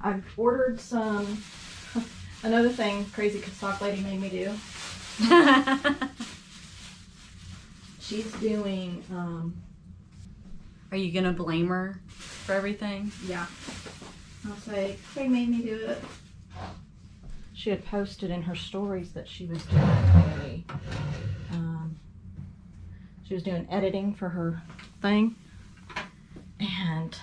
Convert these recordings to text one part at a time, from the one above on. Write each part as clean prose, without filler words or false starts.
I've ordered some, another thing crazy sock lady made me do. She's doing, Are you going to blame her for everything? yeah. I'll say, they made me do it. She had posted in her stories that she was doing she was doing editing for her thing. And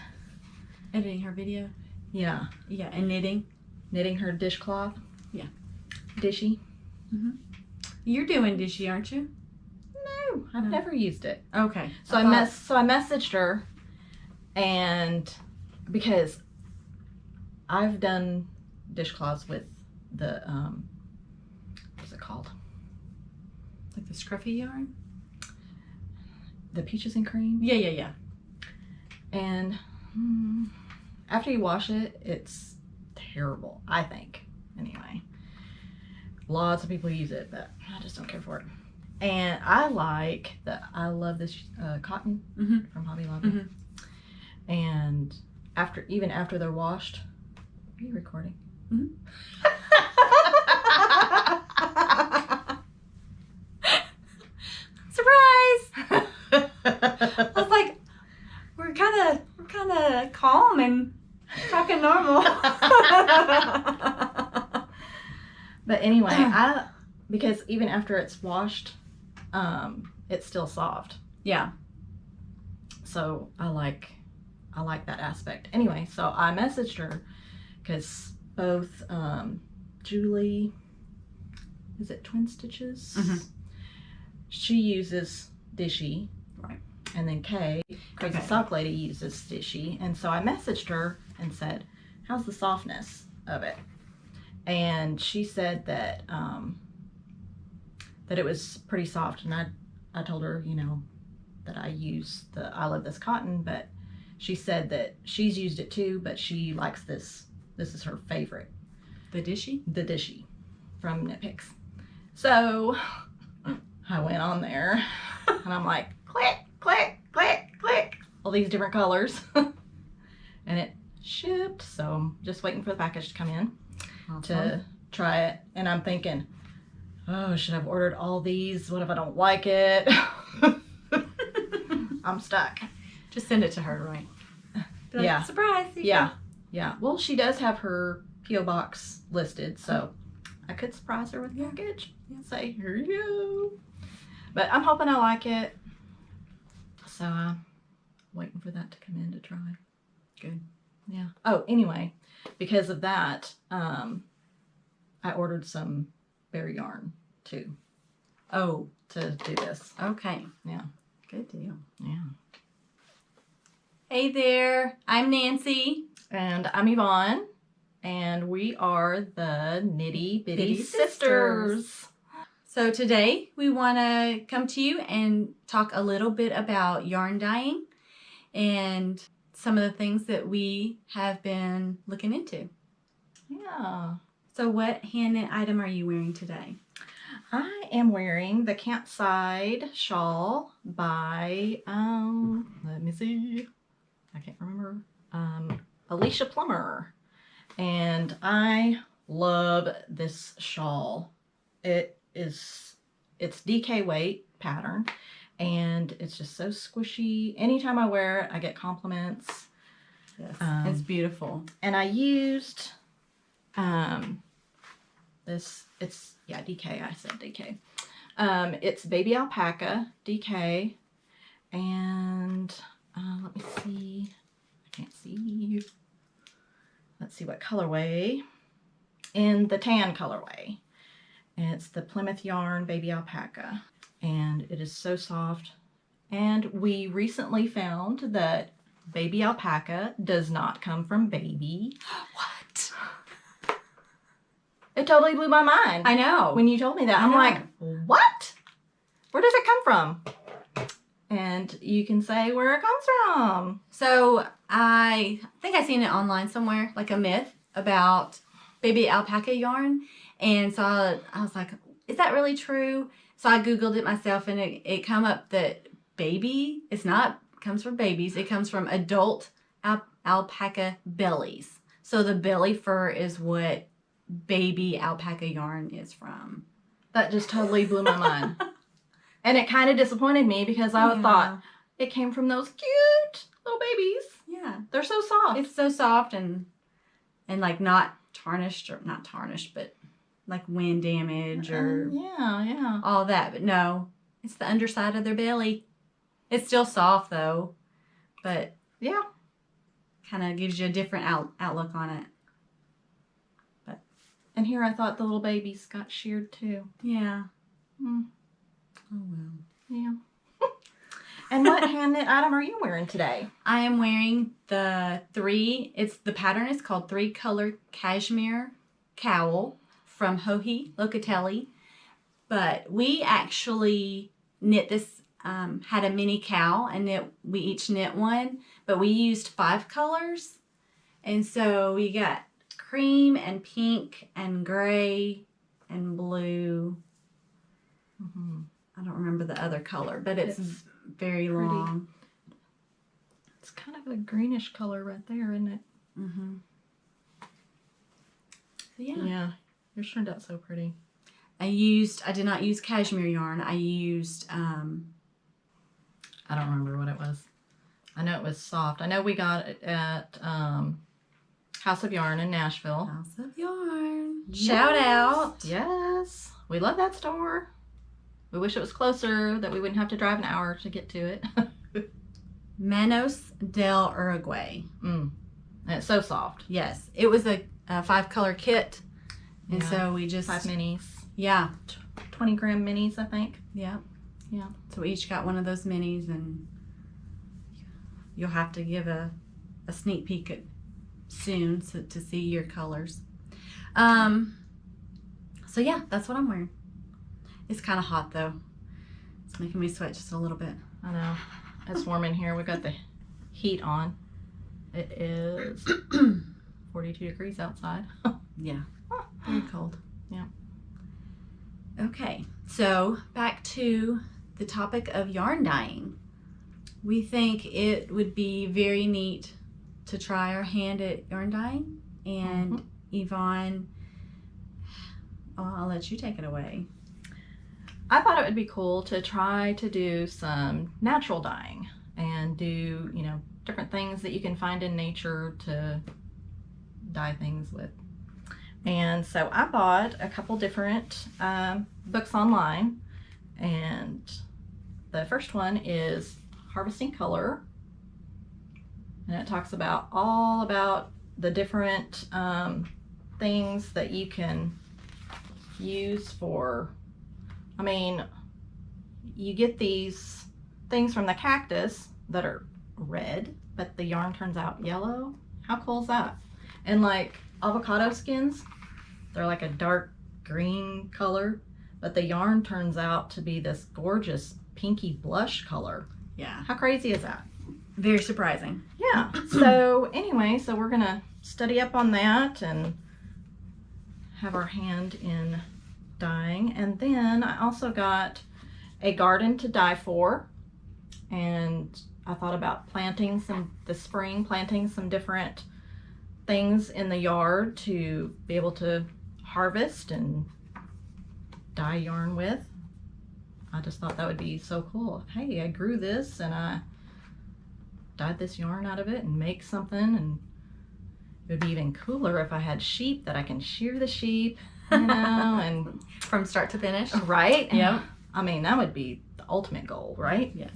Editing her video? yeah. Yeah, and knitting? Knitting her dishcloth. Yeah. Dishie. Mm-hmm. You're doing Dishie, aren't you? No, I've never used it. Okay. So I messaged her, and because I've done dishcloths with the what's it called? Like the scruffy yarn? The peaches and cream. Yeah. And after you wash it, it's terrible, I think. Anyway, lots of people use it, but I just don't care for it. And I love this cotton from Hobby Lobby. Mm-hmm. And even after they're washed, are you recording? Mm-hmm. Surprise! I was like, we're kind of calm and talking normal. But anyway, because even after it's washed, it's still soft. Yeah. So I like that aspect. Anyway, so I messaged her because both Julie, is it Twin Stitches? Mm-hmm. She uses Dishie. Right. And then Kay, Crazy Sock Lady, uses Dishie. And so I messaged her and said, how's the softness of it? And she said that that it was pretty soft. And I told her, you know, that I love this cotton, but she said that she's used it too, but she likes this. This is her favorite. The Dishie? The Dishie from Knit Picks. So I went on there and I'm like, click, click, click, click, all these different colors. And it shipped, so I'm just waiting for the package to come in to try it. And I'm thinking, oh, should I have ordered all these? What if I don't like it? I'm stuck. Just send it to her, right? Like, yeah. Surprise. Yeah. Yeah. Well, she does have her P.O. box listed, so I could surprise her with the package. Say, here you go. But I'm hoping I like it. So I'm waiting for that to come in to try. Good. Yeah. Oh, anyway, because of that, I ordered some bear yarn too. Oh. To do this. Okay. Yeah. Good deal. Yeah. Hey there. I'm Nancy. And I'm Yvonne. And we are the Knitty Bitty Bitty Sisters. So today we want to come to you and talk a little bit about yarn dyeing and some of the things that we have been looking into. Yeah. So what hand knit item are you wearing today? I am wearing the Campside shawl by, let me see, I can't remember, Alicia Plummer. And I love this shawl. It's DK weight pattern, and it's just so squishy. Anytime I wear it, I get compliments. Yes, it's beautiful. And I used DK. I said DK. It's baby alpaca DK, and let me see. I can't see. Let's see what colorway. In the tan colorway. And it's the Plymouth Yarn Baby Alpaca. And it is so soft. And we recently found that baby alpaca does not come from baby. What? It totally blew my mind. I know. When you told me that, I'm like, what? Where does it come from? And you can say where it comes from. So I think I seen it online somewhere, like a myth about baby alpaca yarn. And so I was like, is that really true? So I Googled it myself, and it come up that baby, comes from babies. It comes from adult alpaca bellies. So the belly fur is what baby alpaca yarn is from. That just totally blew my mind. And it kind of disappointed me because I thought it came from those cute little babies. Yeah. They're so soft. It's so soft and like not tarnished, but like wind damage or yeah. all that. But no, it's the underside of their belly. It's still soft though, but yeah, kind of gives you a different outlook on it. But and here I thought the little babies got sheared too. Yeah. Mm. Oh well. Yeah. And what hand knit item are you wearing today? I am wearing the pattern is called 3-color cashmere cowl from Joji Locatelli. But we actually knit this, had a mini cowl and we each knit one, but we used 5 colors. And so we got cream and pink and gray and blue. Mm-hmm. I don't remember the other color, but it's very pretty. Long. It's kind of a greenish color right there, isn't it? Mm-hmm. So yeah, yours turned out so pretty. I did not use cashmere yarn. I used I don't remember what it was. I know it was soft. I know we got it at House of Yarn in Nashville. House of Yarn. Yes. Shout out. Yes. We love that store. We wish it was closer, that we wouldn't have to drive an hour to get to it. Manos del Uruguay. And it's so soft. Yes. It was a 5-color kit. And so we just... 5 minis. Yeah. 20 gram minis, I think. Yeah. Yeah. So we each got one of those minis, and you'll have to give a sneak peek at soon to see your colors. So yeah, that's what I'm wearing. It's kind of hot though. It's making me sweat just a little bit. I know. It's warm in here. We've got the heat on. It is 42 degrees outside. Yeah. Very cold. Yeah. Okay, so back to the topic of yarn dyeing. We think it would be very neat to try our hand at yarn dyeing. And Yvonne, I'll let you take it away. I thought it would be cool to try to do some natural dyeing and do, different things that you can find in nature to dye things with. And so I bought a couple different books online, and the first one is Harvesting Color, and it talks all about the different things that you can use for, you get these things from the cactus that are red, but the yarn turns out yellow. How cool is that? And like avocado skins, they're like a dark green color, but the yarn turns out to be this gorgeous pinky blush color. Yeah. How crazy is that? Very surprising. Yeah. So anyway, so we're gonna study up on that and have our hand in dyeing. And then I also got a garden to dye for, and I thought about planting some different things in the yard to be able to harvest and dye yarn with. I just thought that would be so cool. Hey, I grew this and I dyed this yarn out of it and make something, and it would be even cooler if I had sheep that I can shear the sheep, and from start to finish. Right? Yep. That would be the ultimate goal, right? Yes.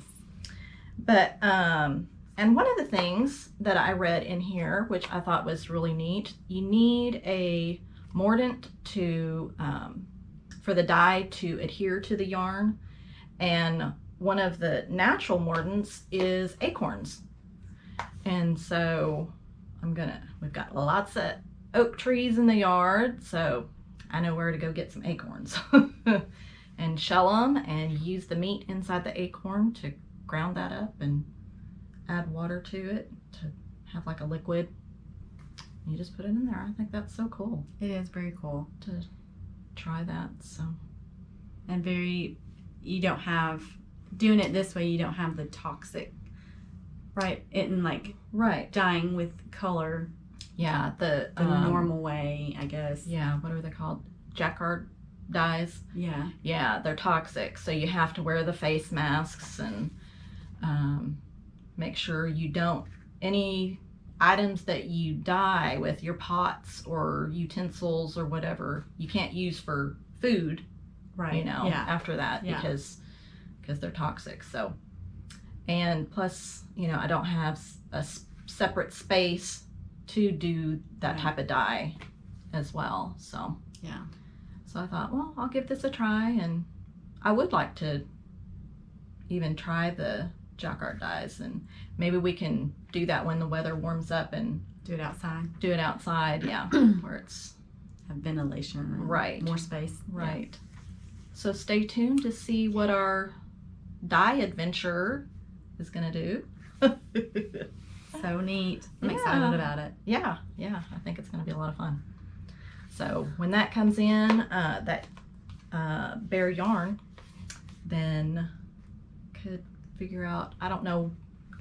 But and one of the things that I read in here, which I thought was really neat, you need a mordant to for the dye to adhere to the yarn, and one of the natural mordants is acorns. And so we've got lots of oak trees in the yard, so I know where to go get some acorns and shell them and use the meat inside the acorn to ground that up and add water to it to have like a liquid. You just put it in there. I think that's so cool. It is very cool to try that. So, and you don't have, doing it this way, you don't have the toxic, right? Dyeing with color. Yeah, the normal way, I guess. Yeah, what are they called? Jacquard dyes. Yeah. Yeah, they're toxic, so you have to wear the face masks and make sure you don't, any items that you dye with, your pots or utensils or whatever, you can't use for food, Right. you know, Yeah. after that, Yeah. because they're toxic. So, and plus, you know, I don't have a separate space to do that type of dye as well. So Yeah. so I thought, well, I'll give this a try, and I would like to even try the jacquard dyes, and maybe we can do that when the weather warms up and Do it outside. do it outside. Yeah, where it's Have ventilation. And Right. More space. right. So stay tuned to see what our dye adventurer is gonna do. So neat. I'm Yeah. excited about it. Yeah, I think it's going to be a lot of fun. So when that comes in, that bare yarn, then could figure out, I don't know.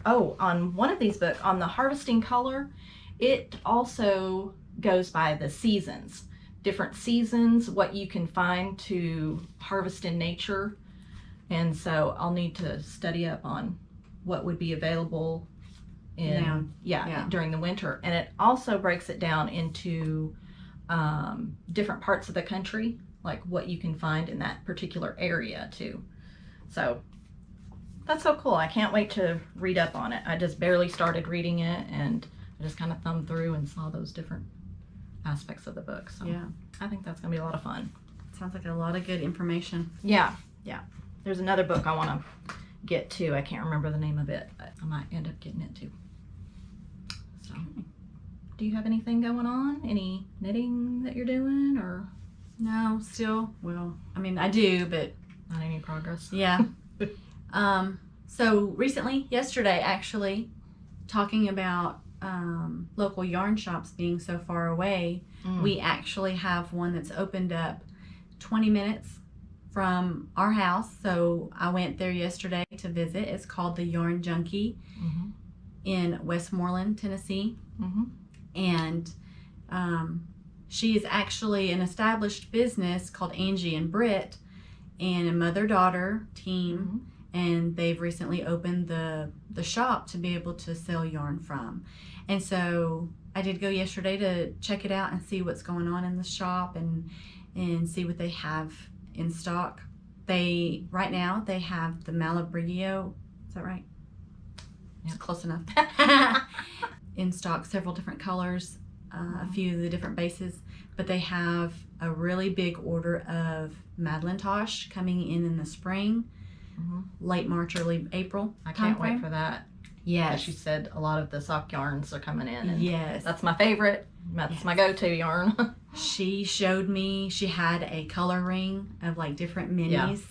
Oh, on one of these books, on the harvesting color, it also goes by the seasons, different seasons, what you can find to harvest in nature. And so I'll need to study up on what would be available in during the winter. And it also breaks it down into different parts of the country, like what you can find in that particular area too. So that's so cool. I can't wait to read up on it. I just barely started reading it, and I just kind of thumbed through and saw those different aspects of the book. So Yeah. I think that's gonna be a lot of fun. Sounds like a lot of good information. Yeah. There's another book I want to get to. I can't remember the name of it, but I might end up getting it too. So, do you have anything going on? Any knitting that you're doing, or No, still. Well, I mean, I do, but not any progress? yeah. So recently, yesterday actually, talking about local yarn shops being so far away, we actually have one that's opened up 20 minutes from our house. So I went there yesterday to visit. It's called the Yarn Junkie in Westmoreland, Tennessee. And she is actually an established business called Angie and Britt, and a mother-daughter team. And they've recently opened the shop to be able to sell yarn from. And so I did go yesterday to check it out and see what's going on in the shop and see what they have in stock. Right now they have the Malabrigio, is that right? Yeah, close enough. In stock, several different colors, a few of the different bases, but they have a really big order of Madelinetosh coming in the spring, late March, early April. I can't wait timeframe. for that. Yes. She said a lot of the sock yarns are coming in. And Yes. that's my favorite. That's my go-to yarn. She showed me, she had a color ring of like different minis.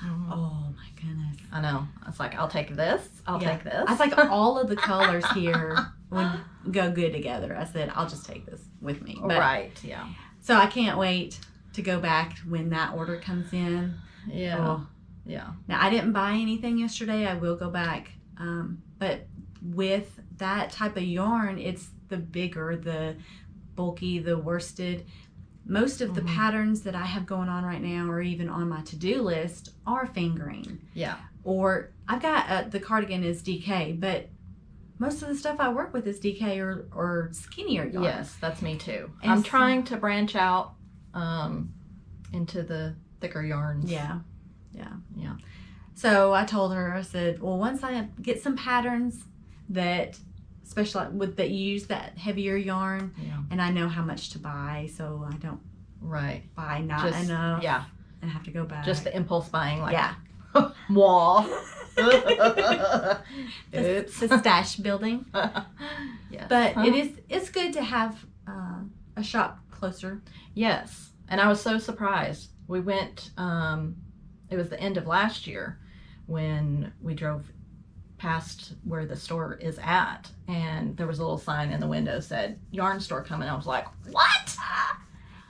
Oh my goodness. I know. It's like, I'll take this. I'll take this. I was like, all of the colors here would go good together. I said, I'll just take this with me. But, right. Yeah. So I can't wait to go back when that order comes in. Yeah. Oh. Yeah. Now, I didn't buy anything yesterday. I will go back. But with that type of yarn, it's the bigger, the bulky, the worsted. Most of the patterns that I have going on right now, or even on my to-do list, are fingering. Yeah. Or I've got the cardigan is DK, but most of the stuff I work with is DK or skinnier yarn. Yes, that's me too. And I'm trying to branch out into the thicker yarns. Yeah. Yeah. So I told her, I said, well, once I get some patterns that that use that heavier yarn, and I know how much to buy, so I don't buy not enough. Yeah. And have to go back. Just the impulse buying, like wall. It's the stash building. Yes. But it's good to have a shop closer. Yes. And I was so surprised. We went, it was the end of last year when we drove past where the store is at, and there was a little sign in the window said yarn store coming. I was like, what?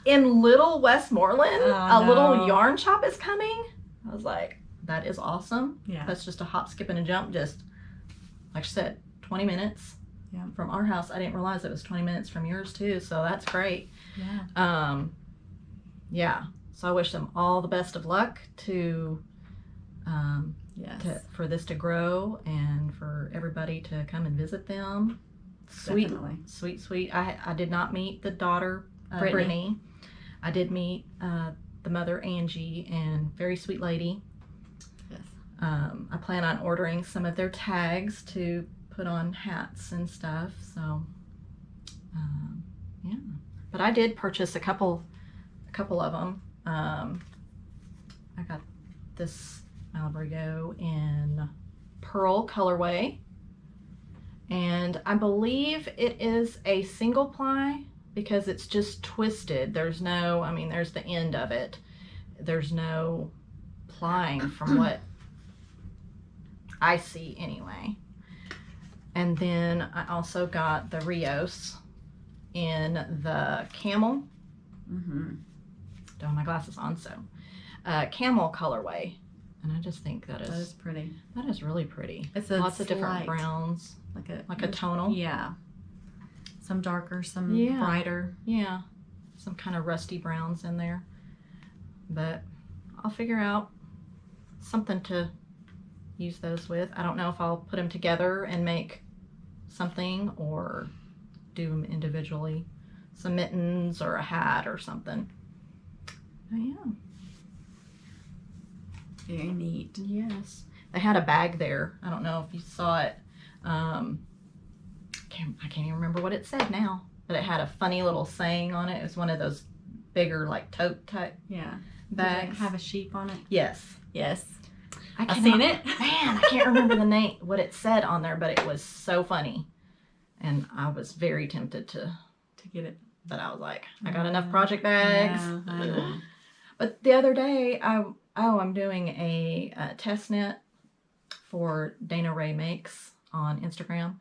In Little Westmoreland, a little yarn shop is coming? I was like, that is awesome. Yeah. That's just a hop, skip, and a jump. Just like I said, 20 minutes. Yeah. from our house. I didn't realize it was 20 minutes from yours too, so that's great. Yeah. Yeah. So I wish them all the best of luck Yes. for this to grow and for everybody to come and visit them. Sweet, Definitely. sweet. I did not meet the daughter, Brittany. Brittany. I did meet the mother, Angie, and very sweet lady. Yes. I plan on ordering some of their tags to put on hats and stuff. So, yeah. But I did purchase a couple of them. I got this Malabrigo in pearl colorway, and I believe it is a single ply because it's just twisted. There's no, I mean, there's the end of it. There's no plying from what I see anyway. And then I also got the Rios in the camel. Mm-hmm. Don't have my glasses on, so camel colorway, and I just think that That is pretty. that is really pretty. It's a Lots of different slight, browns, like a tonal. Yeah. Some darker, some Yeah. brighter. Yeah, some kind of rusty browns in there, but I'll figure out something to use those with. I don't know if I'll put them together and make something or do them individually, some mittens or a hat or something. But yeah. Very neat. Yes. They had a bag there. I don't know if you saw it. I can't even remember what it said now, but it had a funny little saying on it. It was one of those bigger, like, tote type Yeah. bags. Does it have a sheep on it? Yes. Yes. I've I've seen it. Man, I can't remember the name, what it said on there, but it was so funny. And I was very tempted to get it. but I was like, I got enough project bags. Yeah, I know. But the other day, I'm doing a test knit for Dana Ray Makes on Instagram,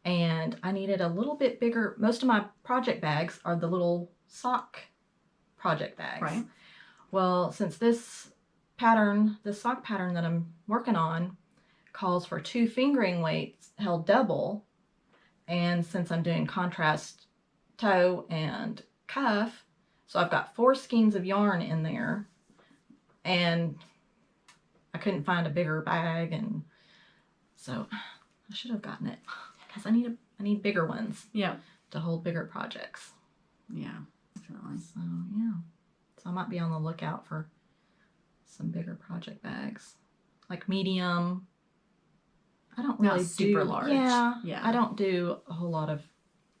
and I needed a little bit bigger. Most of my project bags are the little sock project bags. Right. Well, since this sock pattern that I'm working on calls for 2 fingering weights held double, and since I'm doing contrast toe and cuff, so I've got 4 skeins of yarn in there, and I couldn't find a bigger bag, and so I should have gotten it because I need bigger ones. Yeah. To hold bigger projects. Yeah, definitely. So yeah, so I might be on the lookout for some bigger project bags, like medium. I don't really Not super large. Yeah, Yeah. I don't do a whole lot of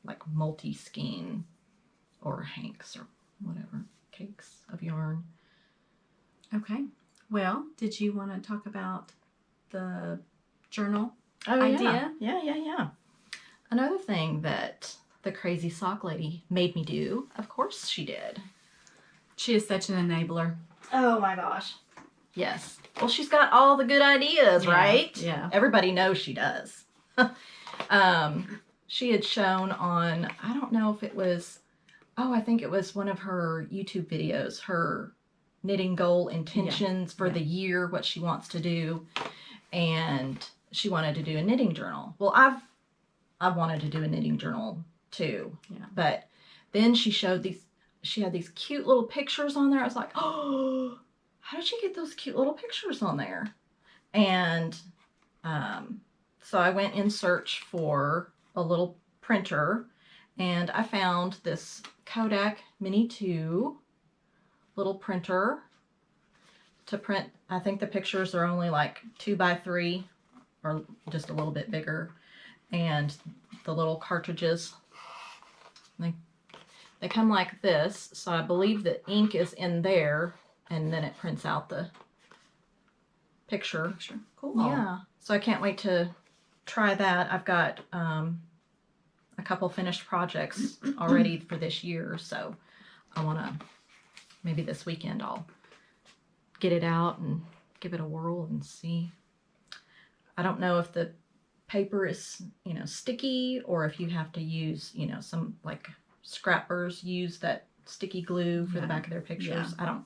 like multi-skein or hanks or whatever cakes of yarn. Okay. Well, did you want to talk about the journal Oh, idea? Yeah. Another thing that the crazy sock lady made me do, of course she did. She is such an enabler. Oh my gosh. Yes. Well, she's got all the good ideas, Yeah, right? yeah. Everybody knows she does. She had shown on, I don't know if it was, I think it was one of her YouTube videos, her knitting goal intentions for the year, what she wants to do. And she wanted to do a knitting journal. Well, I've wanted to do a knitting journal too. Yeah. But then she had these cute little pictures on there. I was like, oh, how did she get those cute little pictures on there? And so I went in search for a little printer, and I found this Kodak Mini 2 little printer to print. I think the pictures are only like 2x3 or just a little bit bigger, and the little cartridges, they come like this, so I believe the ink is in there, and then it prints out the picture. Cool. Yeah, so I can't wait to try that. I've got a couple finished projects already for this year, so I want to, maybe this weekend I'll get it out and give it a whirl and see. I don't know if the paper is, sticky, or if you have to use, some like scrappers use that sticky glue for the back of their pictures. Yeah.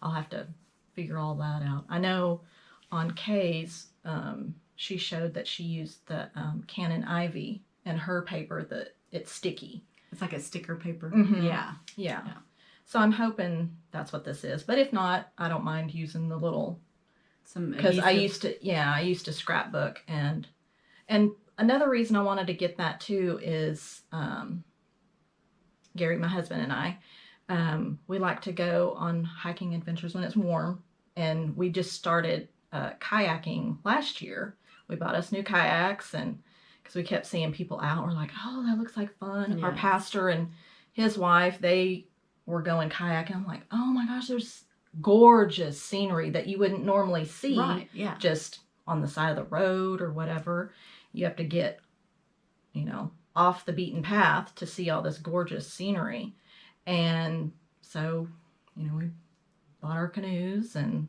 I'll have to figure all that out. I know on Kay's, she showed that she used the Canon Ivy and her paper that it's sticky. It's like a sticker paper. Mhm. Yeah. Yeah. Yeah. So I'm hoping that's what this is. But if not, I don't mind using the little, Some because I adhesive. used to scrapbook, and another reason I wanted to get that too is Gary, my husband, and I, we like to go on hiking adventures when it's warm, and we just started kayaking last year. We bought us new kayaks, and because we kept seeing people out, we're like, oh, that looks like fun. Our Yes. pastor and his wife, they were going kayaking. I'm like, oh my gosh, there's gorgeous scenery that you wouldn't normally see Right. Yeah. just on the side of the road or whatever. You have to get, off the beaten path to see all this gorgeous scenery. And so, we bought our canoes, and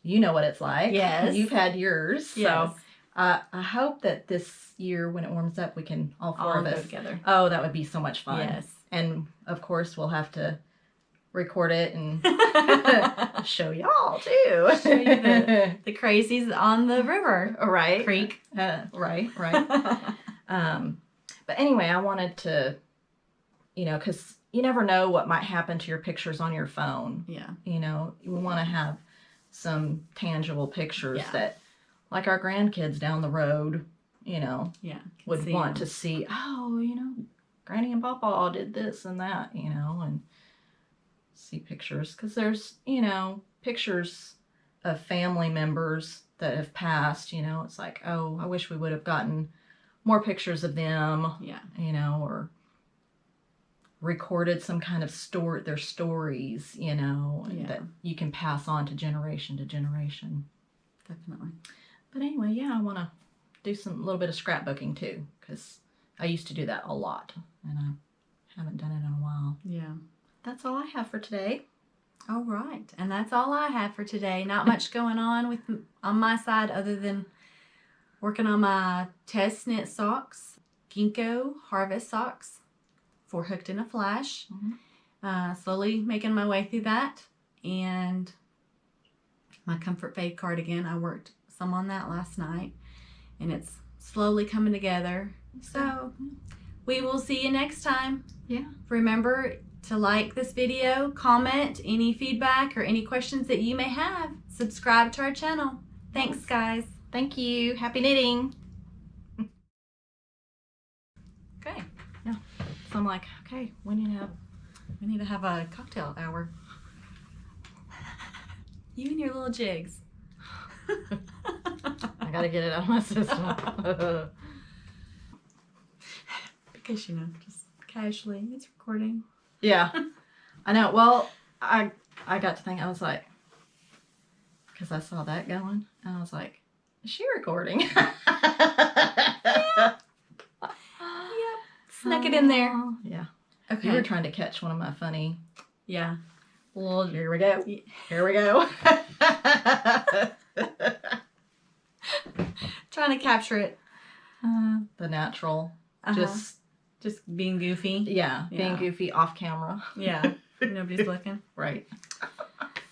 you know what it's like. Yes. You've had yours. Yes. So I hope that this year when it warms up, we can all four All of go us. together. Oh, that would be so much fun. Yes. And of course, we'll have to record it and show y'all too. Show you the crazies on the river. Right. Creek. Right. But anyway, I wanted to, because you never know what might happen to your pictures on your phone. Yeah. You want to have some tangible pictures Yeah. that, like our grandkids down the road, Yeah. would see want them. to see, Granny and Papa did this and that, and see pictures. Because there's, pictures of family members that have passed, it's like, oh, I wish we would have gotten more pictures of them, Yeah. or recorded some kind of their stories, and that you can pass on to generation. Definitely. But anyway, yeah, I want to do a little bit of scrapbooking too, because I used to do that a lot, and I haven't done it in a while. Yeah. That's all I have for today. All right. And that's all I have for today. Not much going on my side other than working on my test knit socks, Ginkgo harvest socks for Hooked in a Flash. Slowly making my way through that. And my Comfort Fade cardigan, I worked some on that last night, and it's slowly coming together. So we will see you next time. Yeah. Remember to like this video, comment any feedback or any questions that you may have. Subscribe to our channel. Thanks, guys. Thank you. Happy knitting. Okay. Yeah. So I'm like, okay, we need to have a cocktail hour. You and your little jigs. I gotta get it out of my system. Because, just casually, it's recording. Yeah, I know. Well, I got to think, I was like, because I saw that going, and I was like, is she recording? Yep. Snuck it in there. Yeah. Okay. You were trying to catch one of my funny. Yeah. Well, here we go. Here we go. Trying to capture it. The natural. Just being goofy. Being Yeah. goofy off camera. Yeah. Nobody's looking. Right.